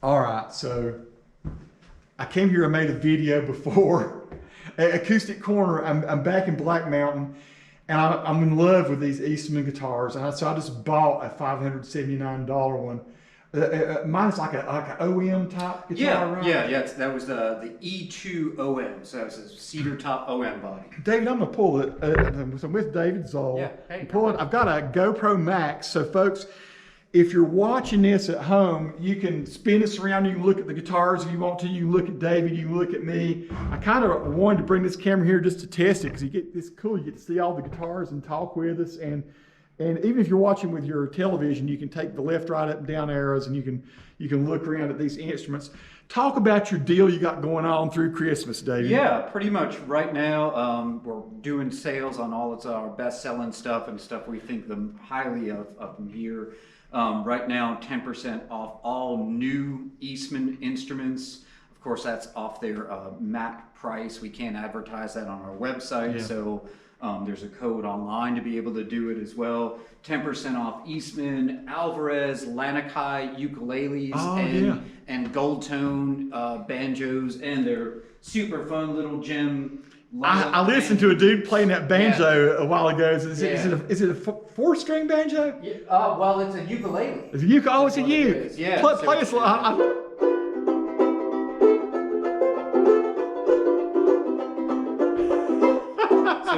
All right, so I came here and made a video before at Acoustic Corner. I'm back in Black Mountain, and I'm in love with these Eastman guitars. So I just bought a $579 one. Mine's like an OM type guitar, right? Yeah. That was the E2 OM. So it's a cedar top OM body. David, I'm gonna pull it. I'm with David Zoll. Yeah. Hey. I've got a GoPro Max. So folks, if you're watching this at home, you can spin this around. You can look at the guitars if you want to. You can look at David. You can look at me. I kind of wanted to bring this camera here just to test it because it's cool. You get to see all the guitars and talk with us. And even if you're watching with your television, you can take the left, right, up, and down arrows, and you can look around at these instruments. Talk about your deal you got going on through Christmas, David. Yeah, pretty much. Right now, we're doing sales on all of our best-selling stuff and stuff we think them highly of them here. Right now, 10% off all new Eastman instruments. Of course, that's off their MAP price. We can't advertise that on our website, so there's a code online to be able to do it as well. 10% off Eastman, Alvarez, Lanakai ukuleles, and gold tone banjos, and their super fun little gem. I listened to a dude playing that banjo a while ago. Is it a four-string banjo? Yeah, well, it's a ukulele. It's a uke. Oh, it's a uke. Yeah. Play us. So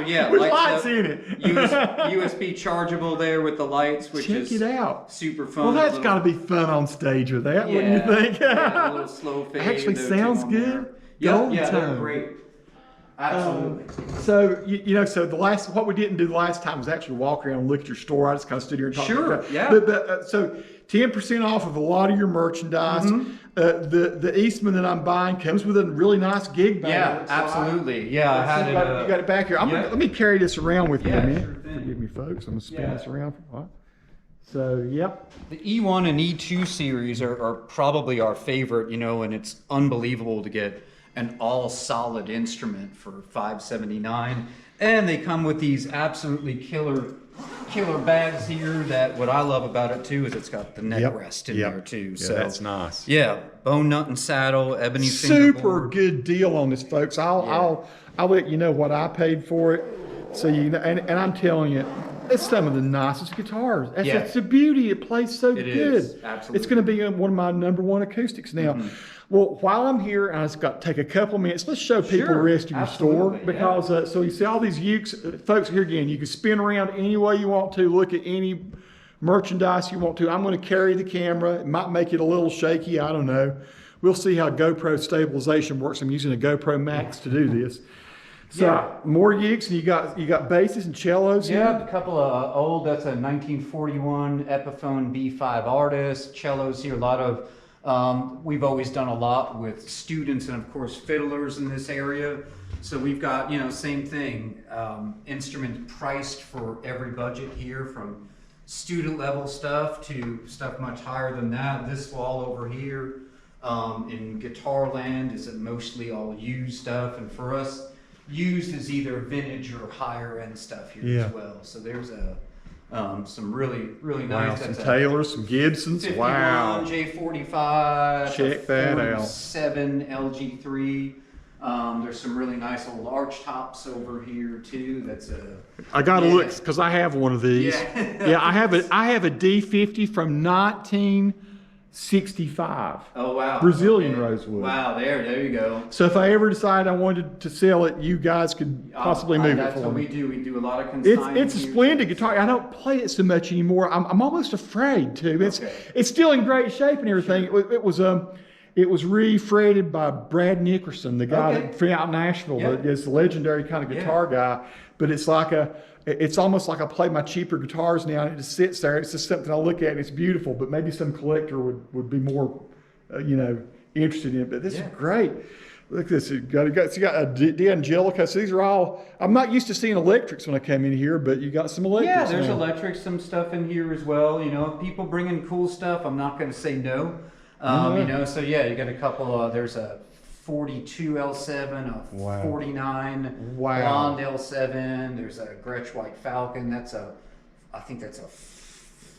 yeah, with lights in it. USB chargeable there with the lights, which Check is it out. Super fun. Well, that's got to be fun on stage with that, wouldn't you think? Yeah, a little slow fade. Actually sounds good. Yeah, they're great. Absolutely. So what we didn't do the last time was actually walk around and look at your store. I just kind of stood here and talked about that. Yeah. But so 10% off of a lot of your merchandise. The Eastman that I'm buying comes with a really nice gig bag. Yeah, absolutely. Yeah, I had it. You got it back here. Let me carry this around with me a minute. Sure thing. Forgive me, folks. I'm gonna spin this around for a while. So, yep. The E1 and E2 series are probably our favorite, and it's unbelievable to get an all solid instrument for $579, and they come with these absolutely killer bags here. That what I love about it too is it's got the neck rest in there too. Yeah, so that's nice. Yeah, bone nut and saddle, ebony super fingerboard. Good deal on this, folks. I'll let you know what I paid for it. So and I'm telling you, it's some of the nicest guitars. It's the beauty. It plays so good. Is. Absolutely. It's going to be one of my #1 acoustics now. Well, while I'm here, I just got to take a couple of minutes. Let's show people the rest of your store because so you see all these ukes, folks. Here again, you can spin around any way you want to, look at any merchandise you want to. I'm going to carry the camera. It might make it a little shaky. I don't know. We'll see how GoPro stabilization works. I'm using a GoPro Max to do this. So more ukes, and you got basses and cellos. Yeah, a couple of old. That's a 1941 Epiphone B5 Artist. Cellos here, a lot of. We've always done a lot with students and of course fiddlers in this area. So we've got, same thing, instruments priced for every budget here, from student level stuff to stuff much higher than that. This wall over here in Guitar Land is mostly all used stuff, and for us, used is either vintage or higher end stuff here as well. So there's some really nice. Some Taylors, some Gibsons. 51 Wow. J45. Check that out. 7 LG3. There's some really nice old arch tops over here too. I gotta look because I have one of these. Yeah. I have a D50 from 1965. Oh wow. Brazilian rosewood. Wow, there you go. So if I ever decide I wanted to sell it, you guys could possibly move it That's for what me. we do. We do a lot of consignment. It's a splendid guitar. I don't play it so much anymore. I'm almost afraid to. It's still in great shape and everything. It was refretted by Brad Nickerson, the guy that out in Asheville. That is the legendary kind of guitar guy. But it's almost like I play my cheaper guitars now, and it just sits there. It's just something I look at, and it's beautiful. But maybe some collector would be more, interested in it. But this is great. Look at this. You got a D'Angelico. So these are all. I'm not used to seeing electrics when I came in here, but you got some electrics. Yeah, there's electrics, some stuff in here as well. People bring in cool stuff. I'm not going to say no. So you got a couple. There's a 42 L7, a 49 blonde L7. There's a Gretsch White Falcon. I think that's a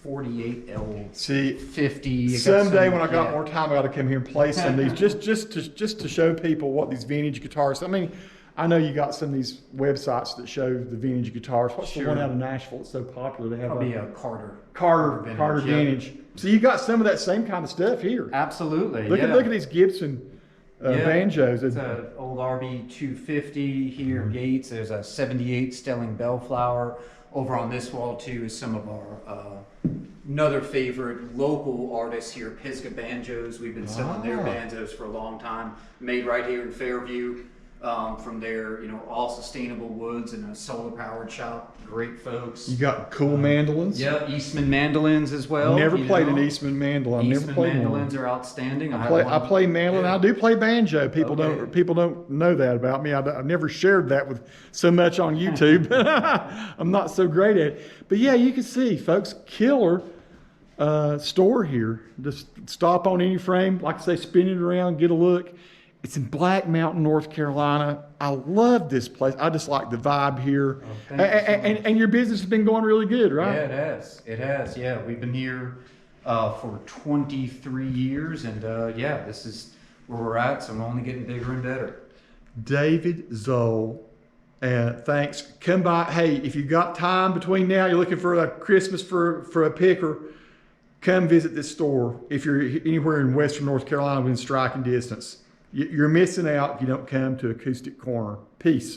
48 L. See, 50. someday when I got more time, I got to come here and play some of these, just to show people what these vintage guitars. I mean, I know you got some of these websites that show the vintage guitars. What's the one out of Nashville that's so popular? They have Probably a Carter. Carter vintage. So you got some of that same kind of stuff here. Absolutely. Look at these Gibson banjos. It's an old RB 250 here, Gates. There's a 78 Stelling Bellflower. Over on this wall too is some of our another favorite local artists here, Pisgah Banjos. We've been selling their banjos for a long time. Made right here in Fairview. From their, all sustainable woods and a solar powered shop. Great folks. You got cool mandolins. Yeah, Eastman mandolins as well. Never played an Eastman mandolin. Eastman Never played mandolins one. are outstanding. I play mandolin. Yeah. I do play banjo. People don't know that about me. I've never shared that with so much on YouTube. I'm not so great at it. But yeah, you can see, folks, killer store here. Just stop on any frame, like I say, spin it around, get a look. It's in Black Mountain, North Carolina. I love this place. I just like the vibe here. Oh, and your business has been going really good, right? Yeah, it has. It has. Yeah, we've been here for 23 years, and this is where we're at. So we're only getting bigger and better. David Zoll, thanks. Come by. Hey, if you've got time between now, you're looking for a Christmas for a picker, come visit this store. If you're anywhere in Western North Carolina within striking distance. You're missing out if you don't come to Acoustic Corner. Peace.